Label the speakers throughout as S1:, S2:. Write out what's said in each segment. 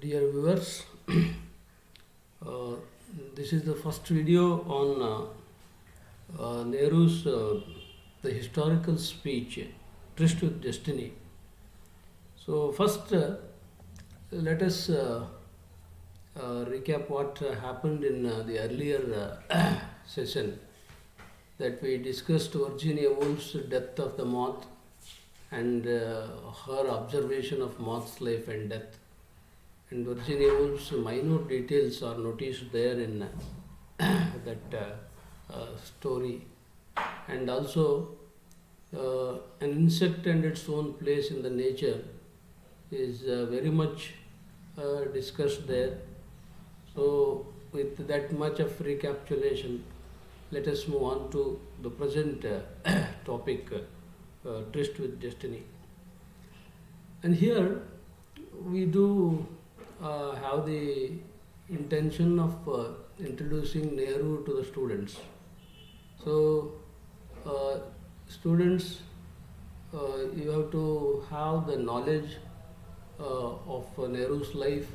S1: Dear viewers, uh, this is the first video on Nehru's the historical speech, Tryst with Destiny. So first, let us recap what happened in the earlier session that we discussed Virginia Woolf's Death of the Moth and her observation of moth's life and death. And Virginia Woolf's minute details are noticed there in that story. And also, an insect and its own place in the nature is very much discussed there. So, with that much of recapitulation, let us move on to the present topic, Tryst with Destiny. And here we do have the intention of introducing Nehru to the students. So, students, you have to have the knowledge of Nehru's life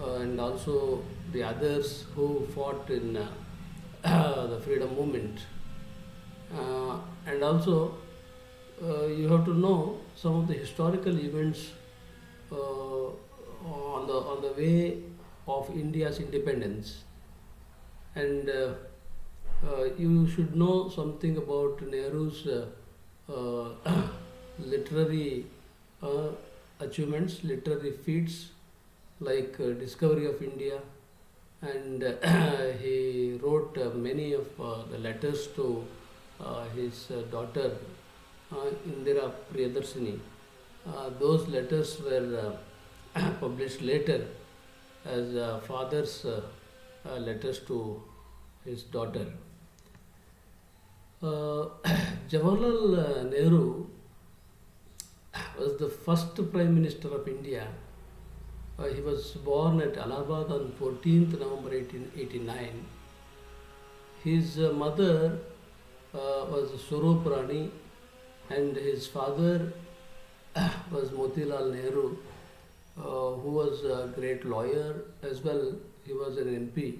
S1: and also the others who fought in the freedom movement. And also, you have to know some of the historical events on the way of India's independence, and you should know something about Nehru's literary achievements, literary feats like Discovery of India, and he wrote many of the letters to his daughter Indira Priyadarshini. Those letters were published later as father's letters to his daughter. Jawaharlal Nehru was the first Prime Minister of India. He was born at Allahabad on 14th November 1889. His mother was Swarup Rani and his father was Motilal Nehru, who was a great lawyer as well. He was an MP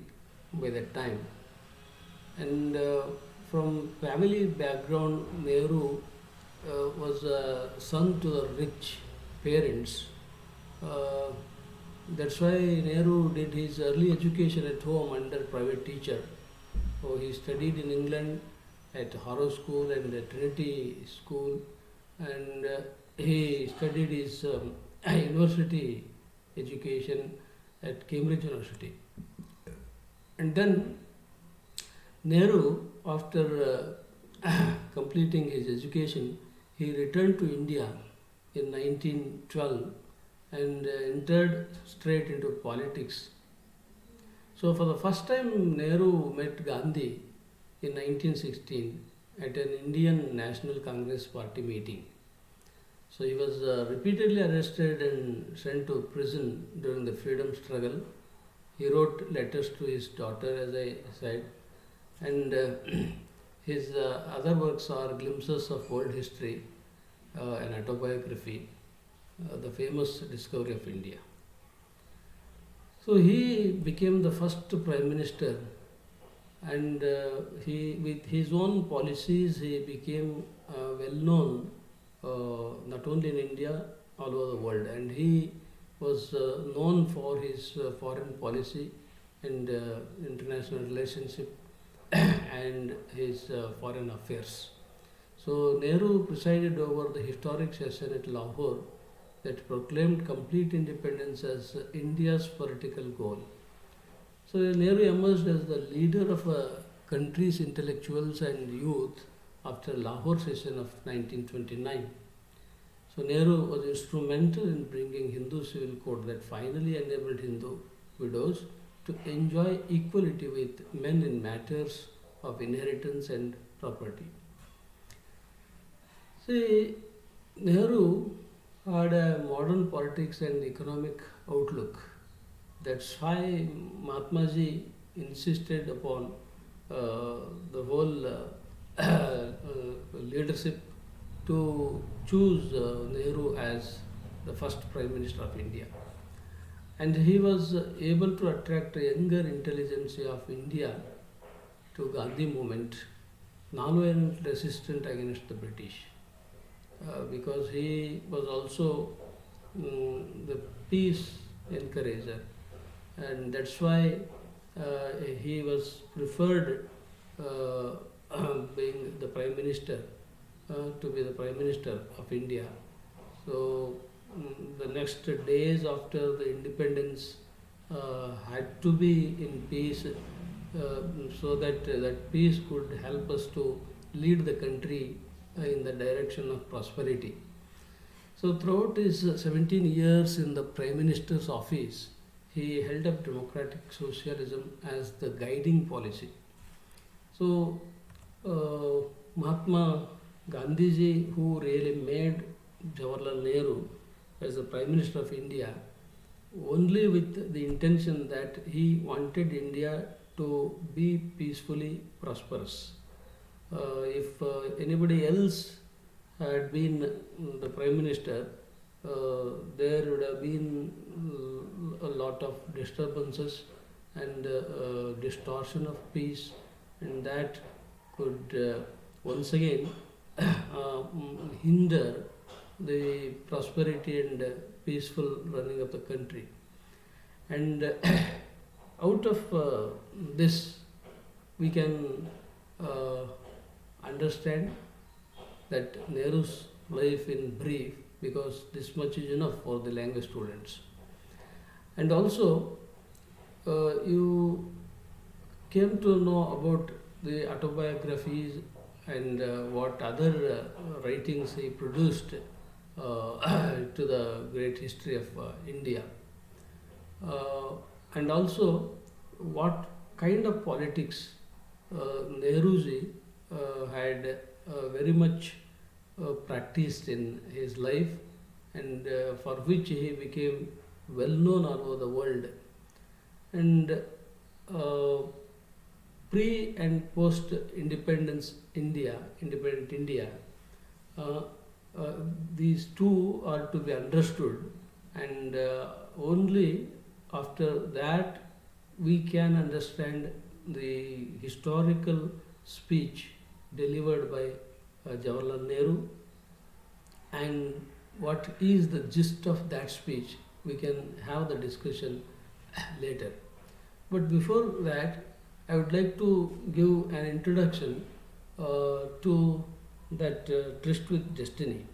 S1: by that time. And from family background, Nehru was a son to the rich parents. That's why Nehru did his early education at home under private teacher. So he studied in England at Harrow School and Trinity School, and he studied his university education at Cambridge University. And then Nehru, after completing his education, he returned to India in 1912 and entered straight into politics. So for the first time, Nehru met Gandhi in 1916 at an Indian National Congress Party meeting. So he was repeatedly arrested and sent to prison during the freedom struggle. He wrote letters to his daughter, as I said, and his other works are Glimpses of World History, an autobiography, the famous Discovery of India. So he became the first Prime Minister, and he, with his own policies, he became well known not only in India, all over the world. And he was known for his foreign policy and international relationship and his foreign affairs. So Nehru presided over the historic session at Lahore that proclaimed complete independence as India's political goal. So Nehru emerged as the leader of a country's intellectuals and youth after Lahore session of 1929. So Nehru was instrumental in bringing Hindu civil code that finally enabled Hindu widows to enjoy equality with men in matters of inheritance and property. See, Nehru had a modern politics and economic outlook. That's why Mahatma Ji insisted upon the whole leadership to choose Nehru as the first Prime Minister of India. and he was able to attract a younger intelligentsia of India to Gandhi movement, nonviolent resistance against the British, because he was also the peace encourager, and that's why he was preferred uh, being the Prime Minister, to be the Prime Minister of India. So the next days after the independence had to be in peace, so that that peace could help us to lead the country in the direction of prosperity. So throughout his 17 years in the Prime Minister's office, he held up democratic socialism as the guiding policy. So Mahatma Gandhiji, who really made Jawaharlal Nehru as the Prime Minister of India, only with the intention that he wanted India to be peacefully prosperous. If anybody else had been the Prime Minister, there would have been a lot of disturbances and distortion of peace, and that could once again hinder the prosperity and peaceful running of the country. And out of this, we can uh, understand that Nehru's life in brief, because this much is enough for the language students. And also, you came to know about the autobiographies and what other writings he produced to the great history of India. And also, what kind of politics Nehruji had very much practiced in his life, and for which he became well known all over the world. And pre and post independent India, uh, these two are to be understood, and only after that we can understand the historical speech delivered by Jawaharlal Nehru, and what is the gist of that speech. We can have the discussion later. But before that, I would like to give an introduction to that Tryst with Destiny.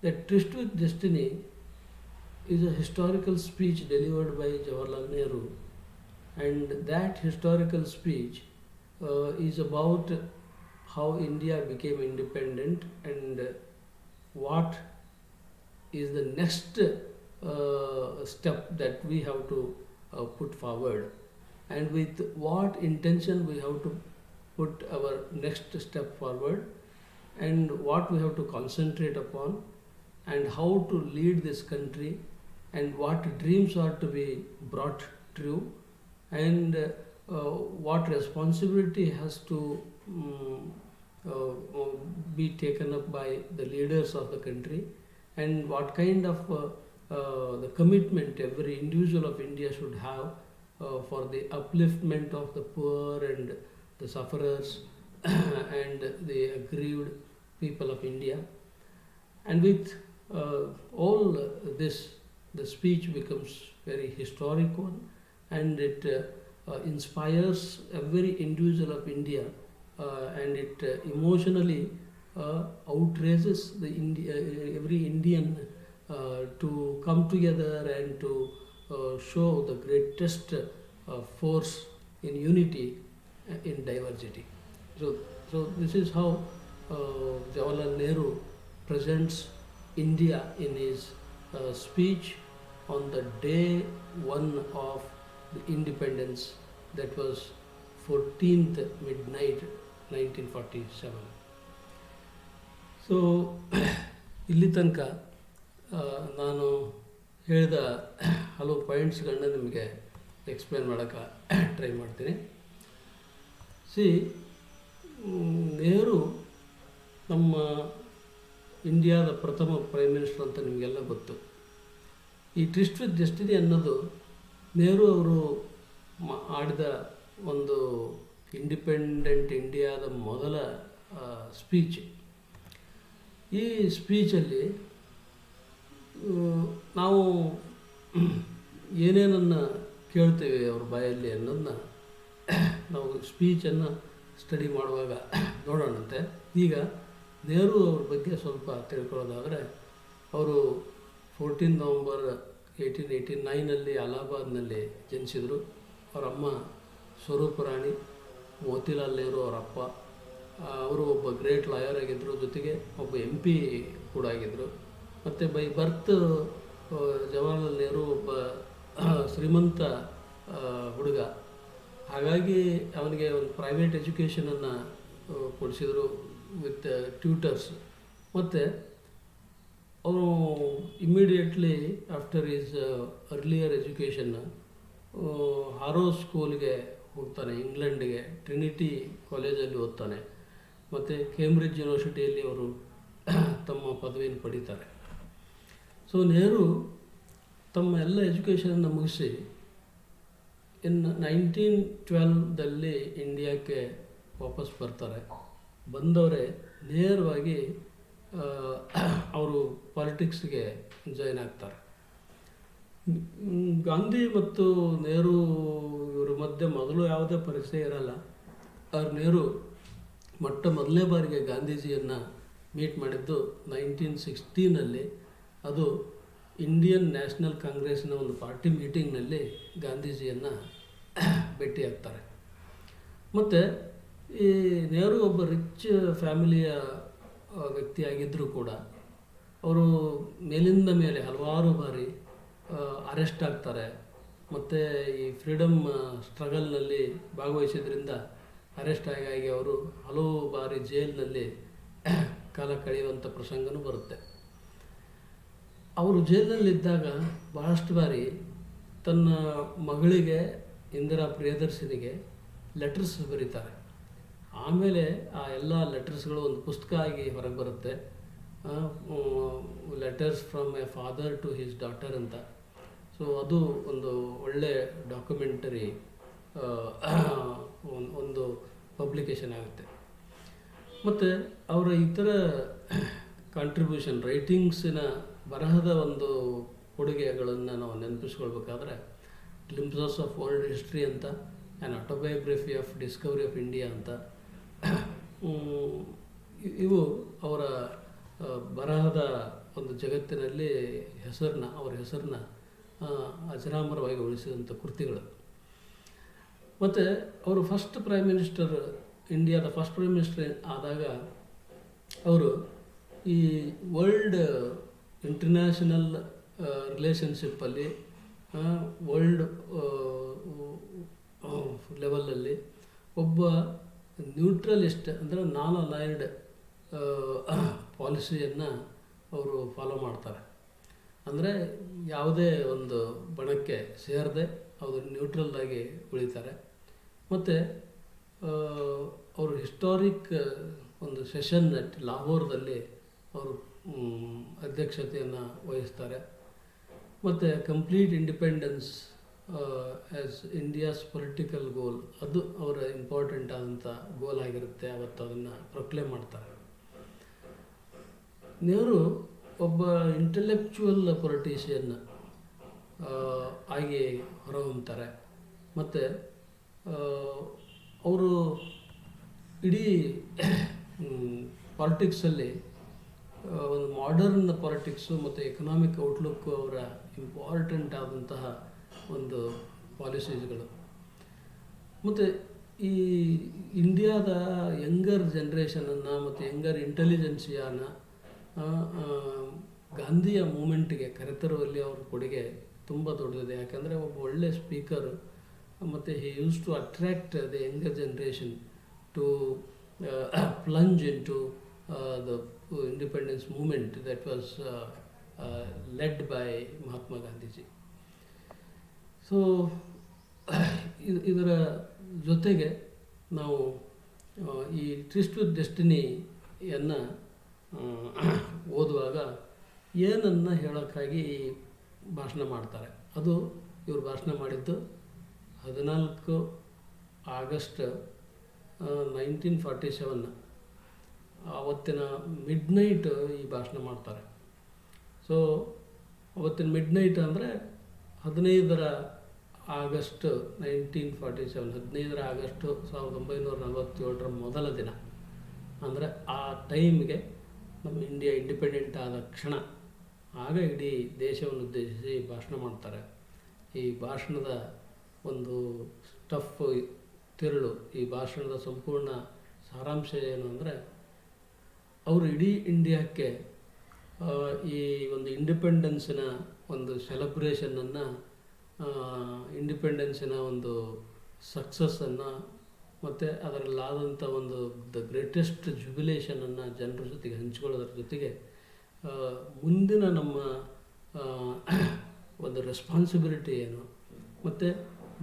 S1: That Tryst with Destiny is a historical speech delivered by Jawaharlal Nehru, and that historical speech is about how India became independent and what is the next step that we have to put forward, and with what intention we have to put our next step forward, and what we have to concentrate upon, and how to lead this country, and what dreams are to be brought true, and what responsibility has to be taken up by the leaders of the country, and what kind of the commitment every individual of India should have for the upliftment of the poor and the sufferers and the aggrieved people of India. And with all this, the speech becomes very historic one, and it inspires every individual of India, and it emotionally outrages the every Indian to come together and to show the greatest force in unity in diversity. So this is how Jawaharlal Nehru presents India in his speech on the day one of the independence, that was 14th midnight 1947. So ಇಲ್ಲಿ ತನಕ ನಾನು ಹೇಳಿದ ಹಲವು ಪಾಯಿಂಟ್ಸ್ಗಳನ್ನ ನಿಮಗೆ explain ಮಾಡೋಕ್ಕೆ try ಮಾಡ್ತೀನಿ. C, Nehru ನಮ್ಮ ಇಂಡಿಯಾದ ಪ್ರಥಮ ಪ್ರೈಮ್ ಮಿನಿಸ್ಟರ್ ಅಂತ ನಿಮಗೆಲ್ಲ ಗೊತ್ತು. ಈ ಟ್ವಿಸ್ಟ್ ವಿತ್ ಡೆಸ್ಟಿನಿ ಅನ್ನೋದು ನೆಹರು ಅವರು ಆಡಿದ ಒಂದು ಇಂಡಿಪೆಂಡೆಂಟ್ ಇಂಡಿಯಾದ ಮೊದಲ ಸ್ಪೀಚ್. ಈ ಸ್ಪೀಚಲ್ಲಿ ನಾವು ಏನೇನನ್ನು ಕೇಳ್ತೇವೆ ಅವ್ರ ಬಾಯಲ್ಲಿ ಅನ್ನೋದನ್ನ ನಾವು ಸ್ಪೀಚನ್ನು ಸ್ಟಡಿ ಮಾಡುವಾಗ ನೋಡೋಣಂತೆ. ಈಗ ನೆಹರು ಅವ್ರ ಬಗ್ಗೆ ಸ್ವಲ್ಪ ತಿಳ್ಕೊಳ್ಳೋದಾದರೆ, ಅವರು 14 ನವಂಬರ್ 1889 ಅಲಹಾಬಾದ್ನಲ್ಲಿ ಜನಿಸಿದರು. ಅವರ ಅಮ್ಮ ಸ್ವರೂಪ ರಾಣಿ, ಮೋತಿಲಾಲ್ ನೆಹರು ಅವರ ಅಪ್ಪ. ಅವರು ಒಬ್ಬ ಗ್ರೇಟ್ ಲಾಯರ್ ಆಗಿದ್ದರು, ಜೊತೆಗೆ ಒಬ್ಬ MP ಕೂಡ ಆಗಿದ್ದರು. ಮತ್ತು ಬೈ ಬರ್ತ್ ಜವಾಹರ್ಲಾಲ್ ನೆಹರು ಒಬ್ಬ ಶ್ರೀಮಂತ ಹುಡುಗ. ಹಾಗಾಗಿ ಅವನಿಗೆ ಒಂದು ಪ್ರೈವೇಟ್ ಎಜುಕೇಷನನ್ನು ಕೊಡಿಸಿದರು ವಿತ್ ಟ್ಯೂಟರ್ಸ್. ಮತ್ತು ಅವನು immediately after his earlier education Harrow ಸ್ಕೂಲ್ಗೆ ಹೋಗ್ತಾನೆ, ಇಂಗ್ಲೆಂಡಿಗೆ ಟ್ರಿನಿಟಿ ಕಾಲೇಜಲ್ಲಿ ಓದ್ತಾನೆ. ಮತ್ತು ಕೇಂಬ್ರಿಡ್ಜ್ ಯೂನಿವರ್ಸಿಟಿಯಲ್ಲಿ ಅವರು ತಮ್ಮ ಪದವಿಯನ್ನು ಪಡೀತಾರೆ. ಸೊ ನೆಹರು ತಮ್ಮ ಎಲ್ಲ ಎಜುಕೇಷನನ್ನು ಮುಗಿಸಿ 1912 ಇಂಡಿಯಾಕ್ಕೆ ವಾಪಸ್ ಬರ್ತಾರೆ. ಬಂದವರೇ ನೇರವಾಗಿ ಅವರು ಪಾಲಿಟಿಕ್ಸ್ಗೆ ಜಾಯ್ನ್ ಆಗ್ತಾರೆ. ಗಾಂಧಿ ಮತ್ತು ನೆಹರು ಇವರ ಮಧ್ಯೆ ಮೊದಲು ಯಾವುದೇ ಪರಿಚಯ ಇರಲ್ಲ. ಅವ್ರು ನೆಹರು ಮೊದಲನೇ ಬಾರಿಗೆ ಗಾಂಧೀಜಿಯನ್ನು ಮೀಟ್ ಮಾಡಿದ್ದು 1916. ಅದು ಇಂಡಿಯನ್ ನ್ಯಾಷನಲ್ ಕಾಂಗ್ರೆಸ್ನ ಒಂದು ಪಾರ್ಟಿ ಮೀಟಿಂಗ್ನಲ್ಲಿ ಗಾಂಧೀಜಿಯನ್ನು ಭೇಟಿಯಾಗ್ತಾರೆ. ಮತ್ತು ಈ ನೆಹರು ಒಬ್ಬ ರಿಚ್ ಫ್ಯಾಮಿಲಿಯ ವ್ಯಕ್ತಿಯಾಗಿದ್ದರೂ ಕೂಡ ಅವರು ಮೇಲಿಂದ ಮೇಲೆ ಹಲವಾರು ಬಾರಿ ಅರೆಸ್ಟ್ ಆಗ್ತಾರೆ. ಮತ್ತು ಈ ಫ್ರೀಡಮ್ ಸ್ಟ್ರಗಲ್ನಲ್ಲಿ ಭಾಗವಹಿಸಿದ್ರಿಂದ ಅರೆಸ್ಟ್ ಆಗಿ ಅವರು ಹಲವು ಬಾರಿ ಜೈಲಿನಲ್ಲಿ ಕಾಲ ಕಳೆಯುವಂಥ ಪ್ರಸಂಗನೂ ಬರುತ್ತೆ. ಅವರು ಜೈಲಿನಲ್ಲಿದ್ದಾಗ ಭಾಳಷ್ಟು ಬಾರಿ ತನ್ನ ಮಗಳಿಗೆ ಇಂದಿರಾ ಪ್ರಿಯದರ್ಶಿನಿಗೆ ಲೆಟರ್ಸ್ ಬರೀತಾರೆ. ಆಮೇಲೆ ಆ ಎಲ್ಲ ಲೆಟರ್ಸ್ಗಳು ಒಂದು ಪುಸ್ತಕ ಆಗಿ ಹೊರಗೆ ಬರುತ್ತೆ, letters from a father to his daughter ಅಂತ. ಸೊ ಅದು ಒಂದು ಒಳ್ಳೆ ಡಾಕ್ಯುಮೆಂಟರಿ ಒಂದು ಪಬ್ಲಿಕೇಶನ್ ಆಗುತ್ತೆ. ಮತ್ತು ಅವರ ಇತರ ಕಾಂಟ್ರಿಬ್ಯೂಷನ್ ರೈಟಿಂಗ್ಸಿನ ಬರಹದ ಒಂದು ಕೊಡುಗೆಗಳನ್ನು ನಾವು ನೆನಪಿಸ್ಕೊಳ್ಬೇಕಾದ್ರೆ ಗ್ಲಿಂಪ್ಸಸ್ ಆಫ್ ವರ್ಲ್ಡ್ ಹಿಸ್ಟ್ರಿ ಅಂತ, an autobiography of Discovery of India ಅಂತ, ಇವು ಅವರ ಬರಹದ ಒಂದು ಜಗತ್ತಿನಲ್ಲಿ ಅವರ ಹೆಸರನ್ನ ಅಜರಾಮರವಾಗಿ ಉಳಿಸಿದಂಥ ಕೃತಿಗಳು. ಮತ್ತು ಅವರು ಫಸ್ಟ್ ಪ್ರೈಮ್ ಮಿನಿಸ್ಟರ್, ಇಂಡಿಯಾದ ಫಸ್ಟ್ ಪ್ರೈಮ್ ಮಿನಿಸ್ಟರ್ ಆದಾಗ ಅವರು ಈ ವರ್ಲ್ಡ್ ಇಂಟರ್ನ್ಯಾಷನಲ್ ರಿಲೇಷನ್ಶಿಪ್ಪಲ್ಲಿ ವರ್ಲ್ಡ್ ಲೆವೆಲಲ್ಲಿ ಒಬ್ಬ ನ್ಯೂಟ್ರಲಿಸ್ಟ್ ಅಂದರೆ ನಾನ್ ಅಲೈನ್ಡ್ ಪಾಲಿಸಿಯನ್ನು ಅವರು ಫಾಲೋ ಮಾಡ್ತಾರೆ. ಅಂದರೆ ಯಾವುದೇ ಒಂದು ಬಣಕ್ಕೆ ಸೇರದೆ ಅವರು ನ್ಯೂಟ್ರಲ್ಲಾಗಿ ಉಳಿತಾರೆ. ಮತ್ತು ಅವರು ಹಿಸ್ಟಾರಿಕ್ ಒಂದು ಸೆಷನ್ ಲಾಹೋರ್ದಲ್ಲಿ ಅವರು ಅಧ್ಯಕ್ಷತೆಯನ್ನು ವಹಿಸ್ತಾರೆ. ಮತ್ತು complete independence as India's political goal, ಅದು ಅವರ ಇಂಪಾರ್ಟೆಂಟ್ ಆದಂಥ ಗೋಲ್ ಆಗಿರುತ್ತೆ. ಅವತ್ತು ಅದನ್ನು ಪ್ರೊಕ್ಲೇಮ್ ಮಾಡ್ತಾರೆ. ನೆಹರು ಒಬ್ಬ ಇಂಟೆಲೆಕ್ಚುವಲ್ ಪೊಲಿಟಿಷಿಯನ್ ಆಗಿ ಹೊರಹೊಮ್ಮುತ್ತಾರೆ. ಮತ್ತು ಅವರು ಇಡೀ ಪಾಲಿಟಿಕ್ಸಲ್ಲಿ ಒಂದು ಮಾಡರ್ನ್ ಪಾಲಿಟಿಕ್ಸು ಮತ್ತು ಎಕನಾಮಿಕ್ ಔಟ್ಲುಕ್ಕು ಅವರ ಇಂಪಾರ್ಟೆಂಟ್ ಆದಂತಹ ಒಂದು ಪಾಲಿಸೀಸ್ಗಳು. ಮತ್ತು ಈ ಇಂಡಿಯಾದ ಯಂಗರ್ ಜನ್ರೇಷನನ್ನು ಮತ್ತು ಯಂಗರ್ ಇಂಟೆಲಿಜೆನ್ಸಿಯಾನ ಗಾಂಧಿಯ ಮೂಮೆಂಟ್ಗೆ ಕರೆತರುವಲ್ಲಿ ಅವ್ರ ಕೊಡುಗೆ ತುಂಬ ದೊಡ್ಡದಿದೆ. ಯಾಕಂದರೆ ಒಬ್ಬ ಒಳ್ಳೆ ಸ್ಪೀಕರ್, ಮತ್ತು he used to attract the younger generation to plunge into the independence movement that was led by Mahatma Gandhiji. So ಇದರ ಜೊತೆಗೆ ನಾವು ಈ ಟ್ವಿಸ್ಟ್ ವಿತ್ ಡೆಸ್ಟಿನಿಯನ್ನು ಓದುವಾಗ ಏನನ್ನು ಹೇಳೋಕ್ಕಾಗಿ ಭಾಷಣ ಮಾಡ್ತಾರೆ. ಅದು ಇವರು ಭಾಷಣ ಮಾಡಿದ್ದು 14 ಆಗಸ್ಟ್ 1947, ಆವತ್ತಿನ ಮಿಡ್ನೈಟ್ ಈ ಭಾಷಣ ಮಾಡ್ತಾರೆ. ಸೊ ಅವತ್ತಿನ ಮಿಡ್ನೈಟ್ ಅಂದರೆ 15 ಆಗಸ್ಟ್ 1947, 15 ಆಗಸ್ಟ್ 1947 ಮೊದಲ ದಿನ. ಅಂದರೆ ಆ ಟೈಮ್ಗೆ ನಮ್ಮ ಇಂಡಿಯಾ ಇಂಡಿಪೆಂಡೆಂಟ್ ಆದ ಕ್ಷಣ, ಆಗ ಇಡೀ ದೇಶವನ್ನು ಉದ್ದೇಶಿಸಿ ಭಾಷಣ ಮಾಡ್ತಾರೆ. ಈ ಭಾಷಣದ ಒಂದು ಸ್ಟಫ್ ತಿರುಳು, ಈ ಭಾಷಣದ ಸಂಪೂರ್ಣ ಸಾರಾಂಶ ಏನು ಅಂದರೆ, ಅವರು ಇಡೀ ಇಂಡಿಯಾಕ್ಕೆ ಈ ಒಂದು ಇಂಡಿಪೆಂಡೆನ್ಸಿನ ಒಂದು ಸೆಲೆಬ್ರೇಷನನ್ನು, ಇಂಡಿಪೆಂಡೆನ್ಸಿನ ಒಂದು ಸಕ್ಸಸ್ಸನ್ನು ಮತ್ತು ಅದರಲ್ಲಾದಂಥ ಒಂದು ದ ಗ್ರೇಟೆಸ್ಟ್ ಜುಬಿಲೇಷನನ್ನು ಜನರ ಜೊತೆಗೆ ಹಂಚ್ಕೊಳ್ಳೋದ್ರ ಜೊತೆಗೆ ಮುಂದಿನ ನಮ್ಮ ಒಂದು ರೆಸ್ಪಾನ್ಸಿಬಿಲಿಟಿ ಏನು ಮತ್ತು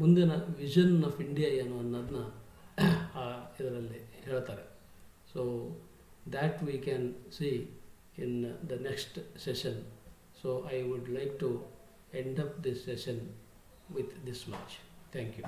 S1: ಮುಂದಿನ ವಿಷನ್ ಆಫ್ ಇಂಡಿಯಾ ಏನು ಅನ್ನೋದನ್ನ ಇದರಲ್ಲಿ ಹೇಳ್ತಾರೆ. So that we can see in the next session. So I would like to end up this session with this much. Thank you.